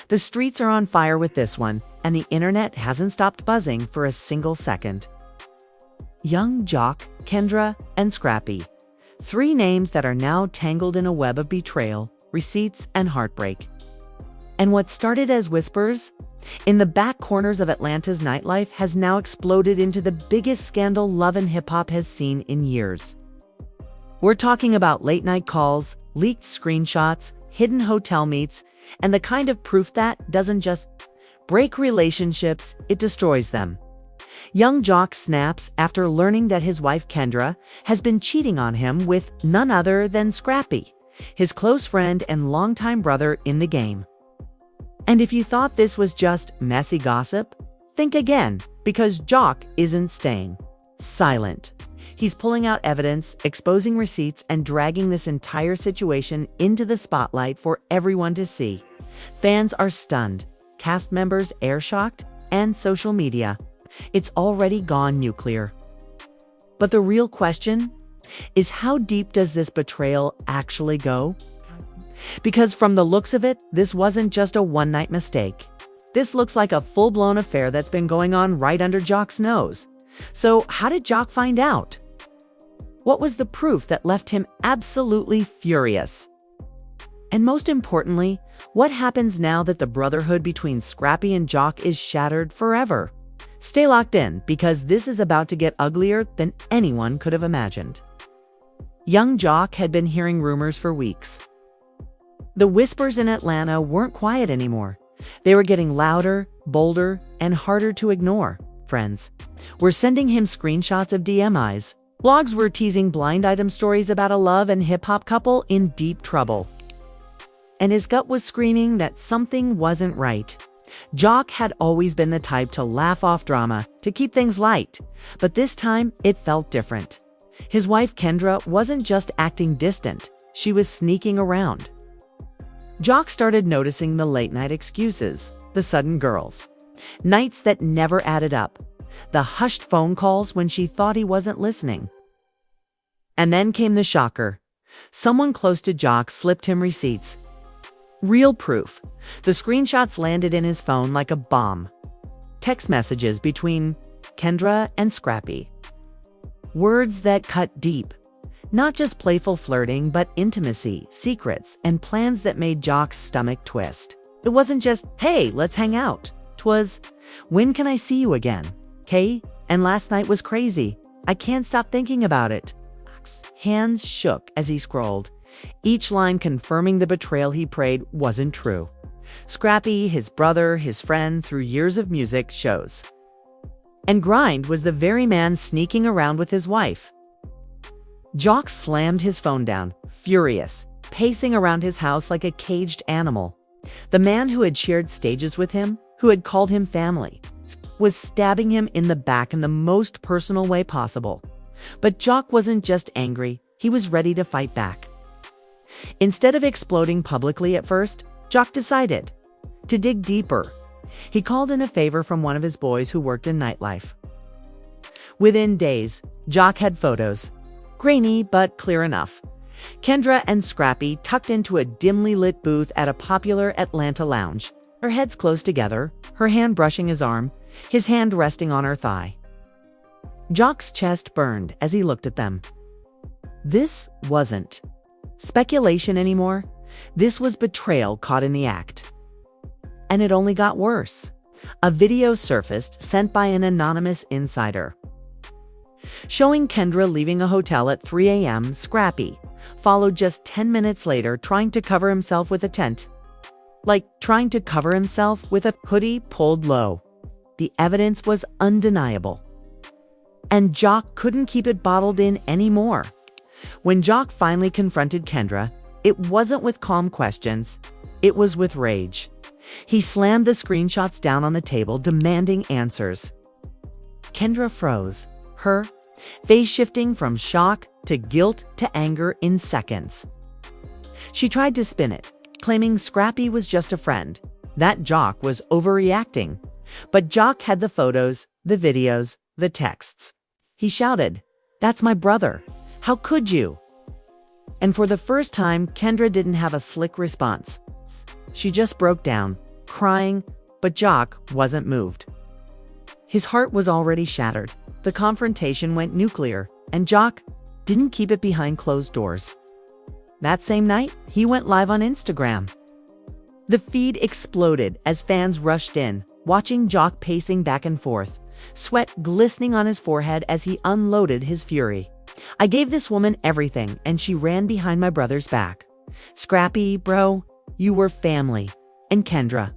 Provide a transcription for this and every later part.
The streets are on fire with this one, and the internet hasn't stopped buzzing for a single second. Young Jock, Kendra, and Scrappy. 3 names that are now tangled in a web of betrayal, receipts, and heartbreak. And what started as whispers in the back corners of Atlanta's nightlife has now exploded into the biggest scandal love and hip-hop has seen in years. We're talking about late-night calls, leaked screenshots, hidden hotel meets, and the kind of proof that doesn't just break relationships, it destroys them. Young Jock snaps after learning that his wife Kendra has been cheating on him with none other than Scrappy, his close friend and longtime brother in the game. And if you thought this was just messy gossip, think again, because Jock isn't staying silent. He's pulling out evidence, exposing receipts, and dragging this entire situation into the spotlight for everyone to see. Fans are stunned, cast members air-shocked, and social media. It's already gone nuclear. But the real question is, how deep does this betrayal actually go? Because from the looks of it, this wasn't just a one-night mistake. This looks like a full-blown affair that's been going on right under Jock's nose. So how did Jock find out? What was the proof that left him absolutely furious? And most importantly, what happens now that the brotherhood between Scrappy and Jock is shattered forever? Stay locked in, because this is about to get uglier than anyone could have imagined. Young Jock had been hearing rumors for weeks. The whispers in Atlanta weren't quiet anymore. They were getting louder, bolder, and harder to ignore. Friends were sending him screenshots of DMIs. Blogs were teasing blind item stories about a love and hip-hop couple in deep trouble. And his gut was screaming that something wasn't right. Jock had always been the type to laugh off drama, to keep things light, but this time it felt different. His wife Kendra wasn't just acting distant, she was sneaking around. Jock started noticing the late-night excuses, the sudden girls, nights that never added up, the hushed phone calls when she thought he wasn't listening. And then came the shocker. Someone close to Jock slipped him receipts. Real proof. The screenshots landed in his phone like a bomb. Text messages between Kendra and Scrappy. Words that cut deep. Not just playful flirting, but intimacy, secrets, and plans that made Jock's stomach twist. It wasn't just, hey, let's hang out. 'Twas, when can I see you again? Okay? And last night was crazy. I can't stop thinking about it. Hands shook as he scrolled, each line confirming the betrayal he prayed wasn't true. Scrappy, his brother, his friend through years of music shows. And Grind was the very man sneaking around with his wife. Jock slammed his phone down, furious, pacing around his house like a caged animal. The man who had shared stages with him, who had called him family, was stabbing him in the back in the most personal way possible. But Jock wasn't just angry, he was ready to fight back. Instead of exploding publicly at first, Jock decided to dig deeper. He called in a favor from one of his boys who worked in nightlife. Within days, Jock had photos. Grainy, but clear enough. Kendra and Scrappy tucked into a dimly lit booth at a popular Atlanta lounge, her heads close together, her hand brushing his arm, his hand resting on her thigh. Jock's chest burned as he looked at them. This wasn't speculation anymore. This was betrayal caught in the act. And it only got worse. A video surfaced sent by an anonymous insider, showing Kendra leaving a hotel at 3 a.m. Scrappy followed just 10 minutes later, trying to cover himself with a tent. Like trying to cover himself with a hoodie pulled low. The evidence was undeniable. And Jock couldn't keep it bottled in anymore. When Jock finally confronted Kendra, it wasn't with calm questions, it was with rage. He slammed the screenshots down on the table, demanding answers. Kendra froze, her face shifting from shock to guilt to anger in seconds. She tried to spin it, claiming Scrappy was just a friend, that Jock was overreacting. But Jock had the photos, the videos, the texts. He shouted, "That's my brother. How could you?" And for the first time, Kendra didn't have a slick response. She just broke down, crying, but Jock wasn't moved. His heart was already shattered. The confrontation went nuclear, and Jock didn't keep it behind closed doors. That same night, he went live on Instagram. The feed exploded as fans rushed in, watching Jock pacing back and forth, sweat glistening on his forehead as he unloaded his fury. "I gave this woman everything, and she ran behind my brother's back. Scrappy, bro, you were family. And Kendra,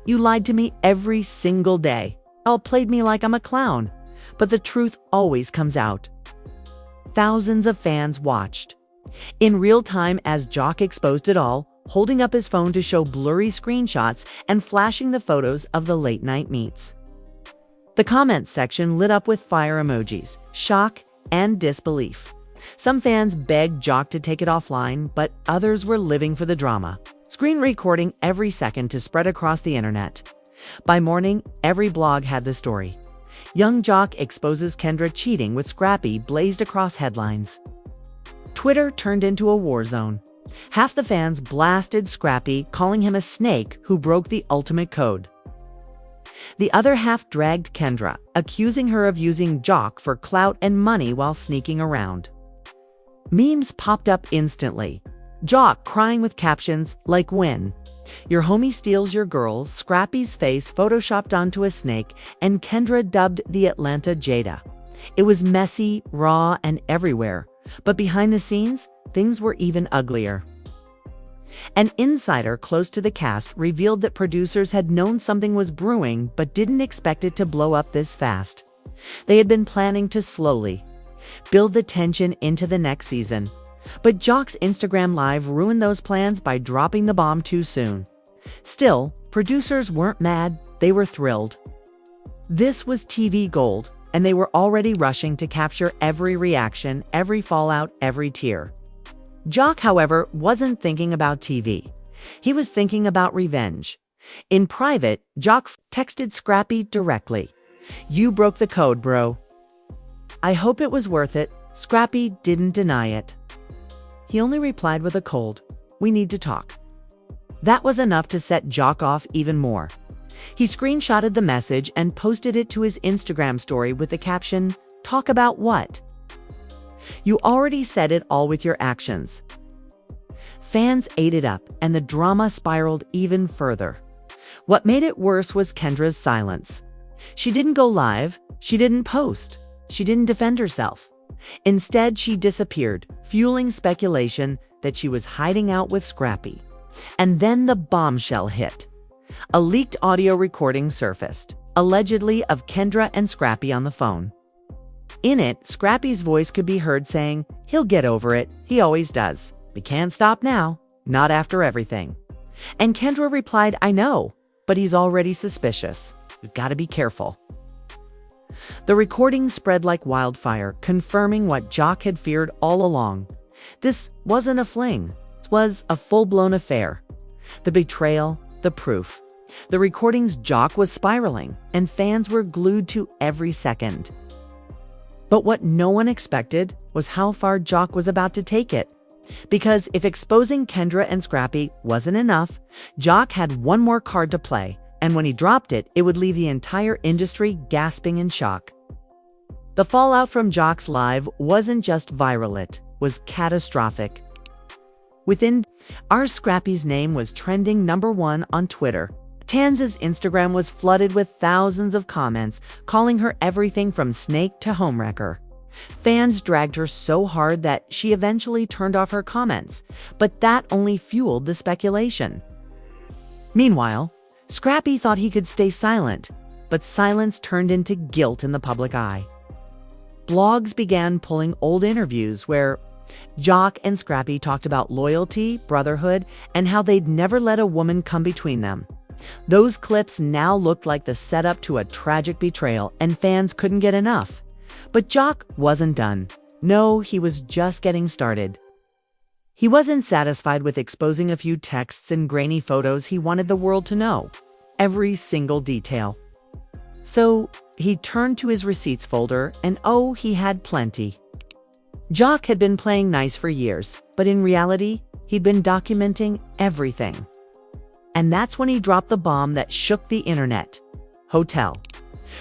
you lied to me every single day. All played me like I'm a clown, but the truth always comes out." Thousands of fans watched in real time as Jock exposed it all, holding up his phone to show blurry screenshots and flashing the photos of the late-night meets. The comments section lit up with fire emojis, shock, and disbelief. Some fans begged Jock to take it offline, but others were living for the drama, screen recording every second to spread across the internet. By morning, every blog had the story. Young Jock exposes Kendra cheating with Scrappy blazed across headlines. Twitter turned into a war zone. Half the fans blasted Scrappy, calling him a snake who broke the ultimate code. The other half dragged Kendra, accusing her of using Jock for clout and money while sneaking around. Memes popped up instantly. Jock crying with captions like "When your homie steals your girl," Scrappy's face photoshopped onto a snake, and Kendra dubbed the LHHATL. It was messy, raw, and everywhere. But behind the scenes, things were even uglier. An insider close to the cast revealed that producers had known something was brewing but didn't expect it to blow up this fast. They had been planning to slowly build the tension into the next season. But Jock's Instagram Live ruined those plans by dropping the bomb too soon. Still, producers weren't mad, they were thrilled. This was TV gold, and they were already rushing to capture every reaction, every fallout, every tear. Jock, however, wasn't thinking about TV. He was thinking about revenge. In private, Jock texted Scrappy directly, "You broke the code, bro. I hope it was worth it." Scrappy didn't deny it. He only replied with a cold, "We need to talk." That was enough to set Jock off even more. He screenshotted the message and posted it to his Instagram story with the caption, "Talk about what? You already said it all with your actions." Fans ate it up, and the drama spiraled even further. What made it worse was Kendra's silence. She didn't go live, she didn't post, she didn't defend herself. Instead, she disappeared, fueling speculation that she was hiding out with Scrappy. And then the bombshell hit. A leaked audio recording surfaced, allegedly of Kendra and Scrappy on the phone. In it, Scrappy's voice could be heard saying, "He'll get over it, he always does. We can't stop now, not after everything." And Kendra replied, "I know, but he's already suspicious. We've got to be careful." The recording spread like wildfire, confirming what Jock had feared all along. This wasn't a fling. This was a full-blown affair. The betrayal, the proof. The recording's Jock was spiraling, and fans were glued to every second. But what no one expected was how far Jock was about to take it. Because if exposing Kendra and Scrappy wasn't enough, Jock had one more card to play, and when he dropped it, it would leave the entire industry gasping in shock. The fallout from Jock's live wasn't just viral, it was catastrophic. Within hours, Scrappy's name was trending #1 on Twitter. Tanz's Instagram was flooded with thousands of comments, calling her everything from snake to homewrecker. Fans dragged her so hard that she eventually turned off her comments, but that only fueled the speculation. Meanwhile, Scrappy thought he could stay silent, but silence turned into guilt in the public eye. Blogs began pulling old interviews where Jock and Scrappy talked about loyalty, brotherhood, and how they'd never let a woman come between them. Those clips now looked like the setup to a tragic betrayal, and fans couldn't get enough. But Jock wasn't done. No, he was just getting started. He wasn't satisfied with exposing a few texts and grainy photos. He wanted the world to know every single detail. So he turned to his receipts folder, and oh, he had plenty. Jock had been playing nice for years, but in reality, he'd been documenting everything. And that's when he dropped the bomb that shook the internet. Hotel.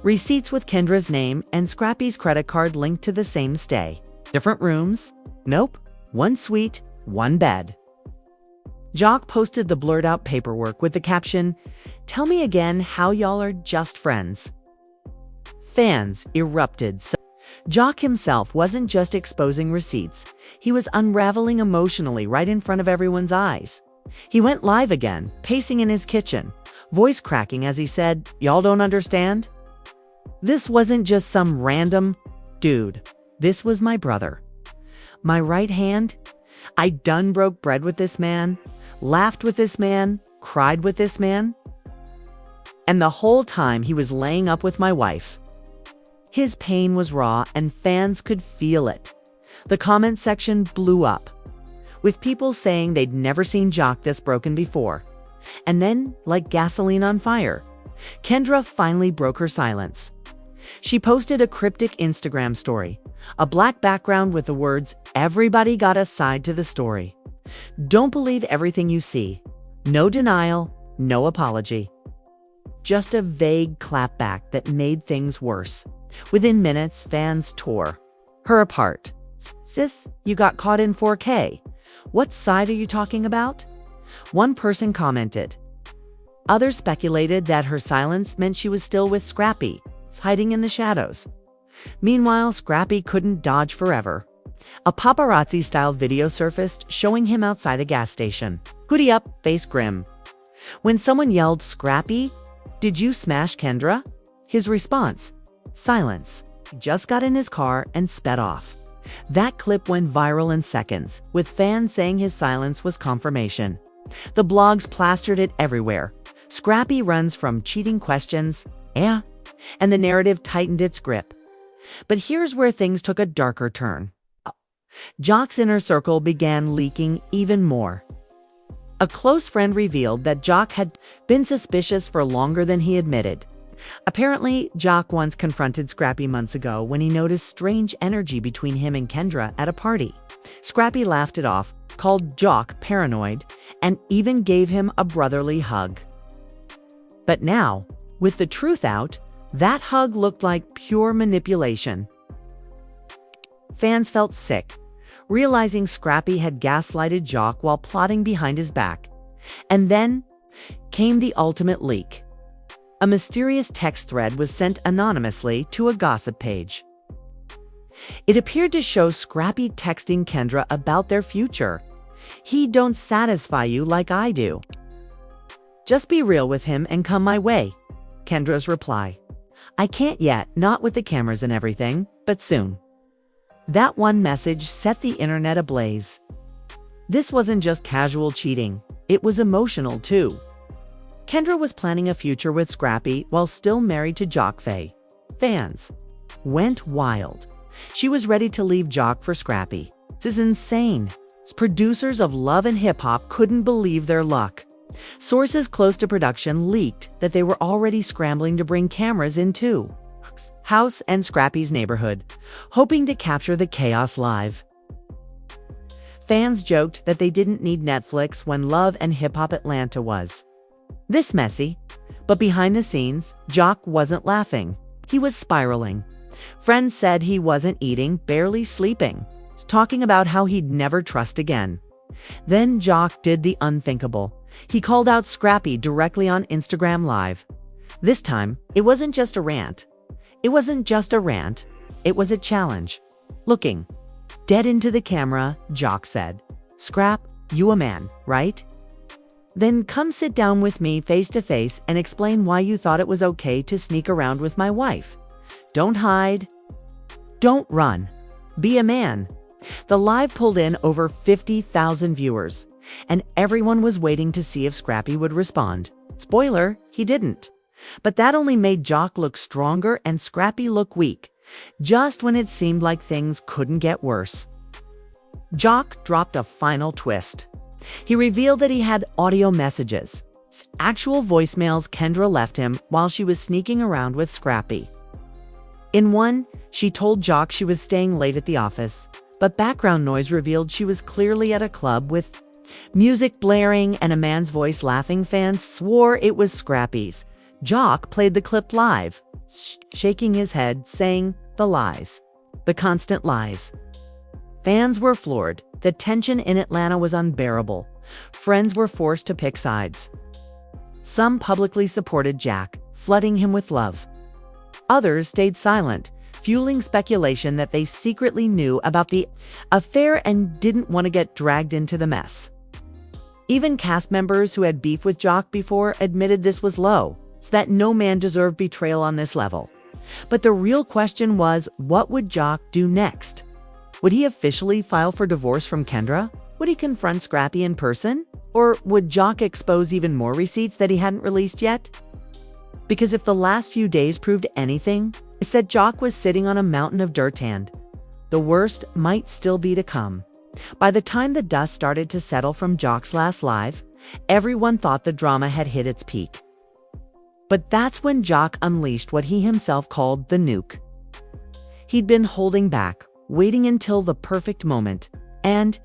Receipts with Kendra's name and Scrappy's credit card linked to the same stay. Different rooms? Nope. One suite, one bed. Jock posted the blurred out paperwork with the caption, "Tell me again how y'all are just friends." Fans erupted. Jock himself wasn't just exposing receipts, he was unraveling emotionally right in front of everyone's eyes. He went live again, pacing in his kitchen, voice cracking as he said, "Y'all don't understand? This wasn't just some random dude. This was my brother. My right hand. I done broke bread with this man, laughed with this man, cried with this man. And the whole time he was laying up with my wife." His pain was raw and fans could feel it. The comment section blew up, with people saying they'd never seen Jock this broken before. And then, like gasoline on fire, Kendra finally broke her silence. She posted a cryptic Instagram story, a black background with the words, "Everybody got a side to the story. Don't believe everything you see. No denial, no apology." Just a vague clapback that made things worse. Within minutes, fans tore her apart. "Sis, you got caught in 4K. What side are you talking about?" One person commented. Others speculated that her silence meant she was still with Scrappy, hiding in the shadows. Meanwhile, Scrappy couldn't dodge forever. A paparazzi-style video surfaced showing him outside a gas station. Hoodie up, face grim. When someone yelled, "Scrappy, did you smash Kendra?" His response, silence. He just got in his car and sped off. That clip went viral in seconds, with fans saying his silence was confirmation. The blogs plastered it everywhere. Scrappy runs from cheating questions, and the narrative tightened its grip. But here's where things took a darker turn. Jock's inner circle began leaking even more. A close friend revealed that Jock had been suspicious for longer than he admitted. Apparently, Jock once confronted Scrappy months ago when he noticed strange energy between him and Kendra at a party. Scrappy laughed it off, called Jock paranoid, and even gave him a brotherly hug. But now, with the truth out, that hug looked like pure manipulation. Fans felt sick, realizing Scrappy had gaslighted Jock while plotting behind his back. And then came the ultimate leak. A mysterious text thread was sent anonymously to a gossip page. It appeared to show Scrappy texting Kendra about their future. "He don't satisfy you like I do. Just be real with him and come my way." Kendra's reply, "I can't yet, not with the cameras and everything, but soon." That one message set the internet ablaze. This wasn't just casual cheating, it was emotional too. Kendra was planning a future with Scrappy while still married to Jock Faye. Fans went wild. She was ready to leave Jock for Scrappy. This is insane. Producers of Love and Hip Hop couldn't believe their luck. Sources close to production leaked that they were already scrambling to bring cameras into House and Scrappy's neighborhood, hoping to capture the chaos live. Fans joked that they didn't need Netflix when Love and Hip Hop Atlanta was this messy, but behind the scenes, Jock wasn't laughing. He was spiraling. Friends said he wasn't eating, barely sleeping, talking about how he'd never trust again. Then Jock did the unthinkable. He called out Scrappy directly on Instagram Live. This time, it wasn't just a rant. It was a challenge. Looking dead into the camera, Jock said, "Scrap, you a man, right? Then come sit down with me face to face and explain why you thought it was okay to sneak around with my wife. Don't hide. Don't run. Be a man." The live pulled in over 50,000 viewers, and everyone was waiting to see if Scrappy would respond. Spoiler, he didn't. But that only made Jock look stronger and Scrappy look weak, just when it seemed like things couldn't get worse. Jock dropped a final twist. He revealed that he had audio messages, actual voicemails Kendra left him while she was sneaking around with Scrappy. In one, she told Jock she was staying late at the office, but background noise revealed she was clearly at a club with Music blaring and a man's voice laughing, fans swore it was Scrappy's. Jock played the clip live, shaking his head, saying, "The lies. The constant lies." Fans were floored. The tension in Atlanta was unbearable. Friends were forced to pick sides. Some publicly supported Jack, flooding him with love. Others stayed silent, fueling speculation that they secretly knew about the affair and didn't want to get dragged into the mess. Even cast members who had beef with Jock before admitted this was low, so that no man deserved betrayal on this level. But the real question was, what would Jock do next? Would he officially file for divorce from Kendra? Would he confront Scrappy in person? Or would Jock expose even more receipts that he hadn't released yet? Because if the last few days proved anything, it's that Jock was sitting on a mountain of dirt and the worst might still be to come. By the time the dust started to settle from Jock's last live, everyone thought the drama had hit its peak. But that's when Jock unleashed what he himself called the nuke. He'd been holding back, waiting until the perfect moment, and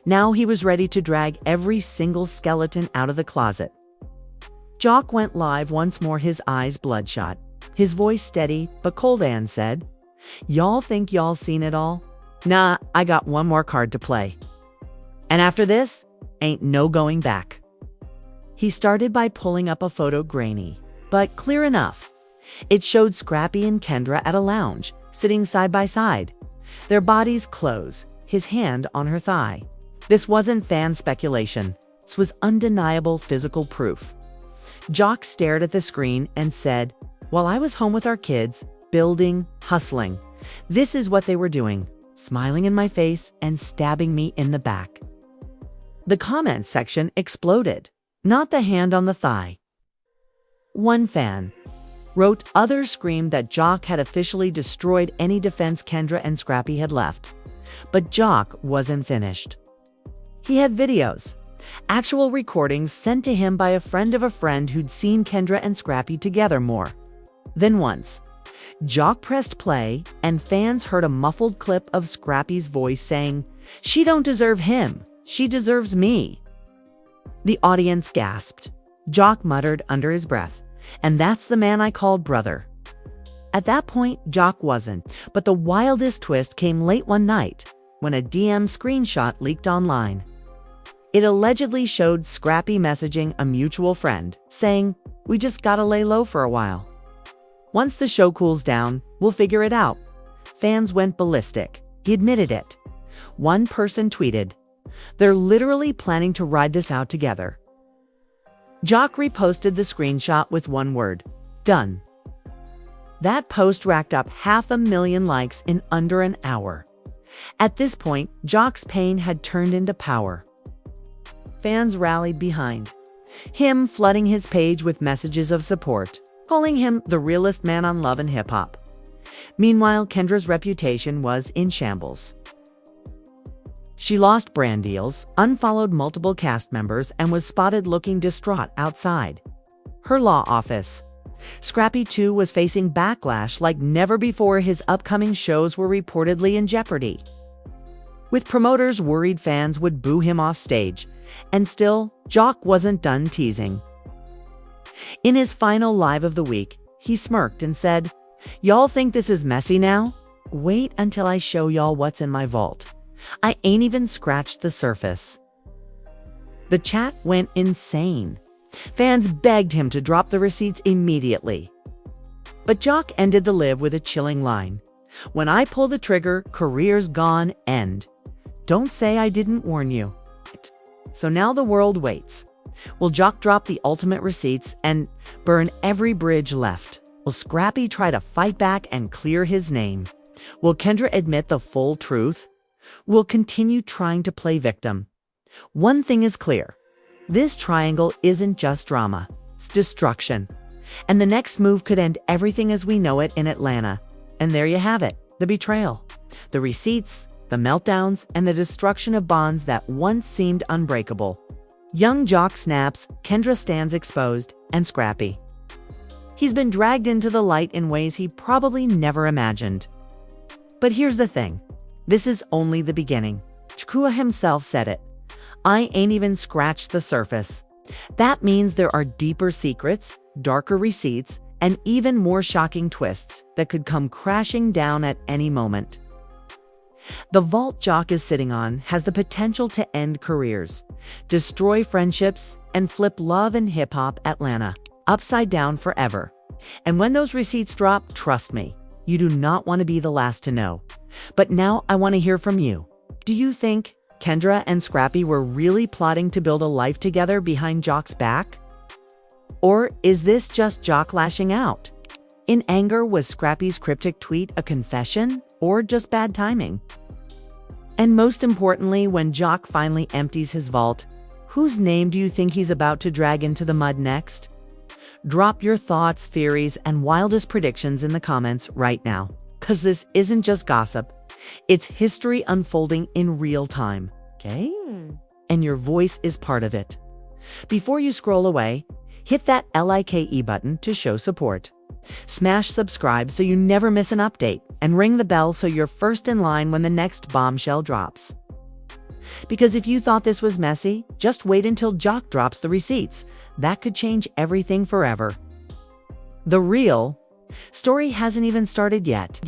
now he was ready to drag every single skeleton out of the closet. Jock went live once more, his eyes bloodshot, his voice steady but cold, and said, "Y'all think y'all seen it all? Nah, I got one more card to play. And after this, ain't no going back." He started by pulling up a photo, grainy, but clear enough. It showed Scrappy and Kendra at a lounge, sitting side by side, their bodies close, his hand on her thigh. This wasn't fan speculation. This was undeniable physical proof. Jock stared at the screen and said, "While I was home with our kids, building, hustling, this is what they were doing, smiling in my face and stabbing me in the back." The comments section exploded, not the hand on the thigh. One fan wrote, "Others screamed that Jock had officially destroyed any defense Kendra and Scrappy had left." But Jock wasn't finished. He had videos, actual recordings sent to him by a friend of a friend who'd seen Kendra and Scrappy together more than once. Jock pressed play, and fans heard a muffled clip of Scrappy's voice saying, "She don't deserve him, she deserves me." The audience gasped. Jock muttered under his breath, "And that's the man I called brother." At that point, Jock wasn't, but the wildest twist came late one night when a DM screenshot leaked online. It allegedly showed Scrappy messaging a mutual friend, saying, "We just gotta lay low for a while. Once the show cools down, we'll figure it out." Fans went ballistic. He admitted it. One person tweeted, "They're literally planning to ride this out together." Jock reposted the screenshot with one word, "Done." That post racked up 500,000 likes in under an hour. At this point, Jock's pain had turned into power. Fans rallied behind him, flooding his page with messages of support, calling him the realest man on Love and Hip Hop. Meanwhile, Kendra's reputation was in shambles. She lost brand deals, unfollowed multiple cast members, and was spotted looking distraught outside her law office. Scrappy, too, was facing backlash like never before. His upcoming shows were reportedly in jeopardy, with promoters worried fans would boo him off stage. And still, Jock wasn't done teasing. In his final live of the week, he smirked and said, "Y'all think this is messy now? Wait until I show y'all what's in my vault. I ain't even scratched the surface." The chat went insane. Fans begged him to drop the receipts immediately. But Jock ended the live with a chilling line, "When I pull the trigger, career's gone, end. Don't say I didn't warn you." So now the world waits. Will Jock drop the ultimate receipts and burn every bridge left? Will Scrappy try to fight back and clear his name? Will Kendra admit the full truth? Will continue trying to play victim? One thing is clear. This triangle isn't just drama. It's destruction. And the next move could end everything as we know it in Atlanta. And there you have it. The betrayal, the receipts, the meltdowns, and the destruction of bonds that once seemed unbreakable. Young Jock snaps, Kendra stands exposed, and Scrappy. He's been dragged into the light in ways he probably never imagined. But here's the thing. This is only the beginning. Chukua himself said it. I ain't even scratched the surface. That means there are deeper secrets, darker receipts, and even more shocking twists that could come crashing down at any moment. The vault Jock is sitting on has the potential to end careers, destroy friendships, and flip love and hip-hop Atlanta upside down forever. And when those receipts drop, trust me, you do not want to be the last to know. But now I want to hear from you. Do you think Kendra and Scrappy were really plotting to build a life together behind Jock's back? Or is this just Jock lashing out? In anger, was Scrappy's cryptic tweet a confession or just bad timing? And most importantly, when Jock finally empties his vault, whose name do you think he's about to drag into the mud next? Drop your thoughts, theories, and wildest predictions in the comments right now, because this isn't just gossip. It's history unfolding in real time, okay? And your voice is part of it. Before you scroll away, hit that LIKE button to show support. Smash subscribe so you never miss an update, and ring the bell so you're first in line when the next bombshell drops. Because if you thought this was messy, just wait until Jock drops the receipts. That could change everything forever. The real story hasn't even started yet.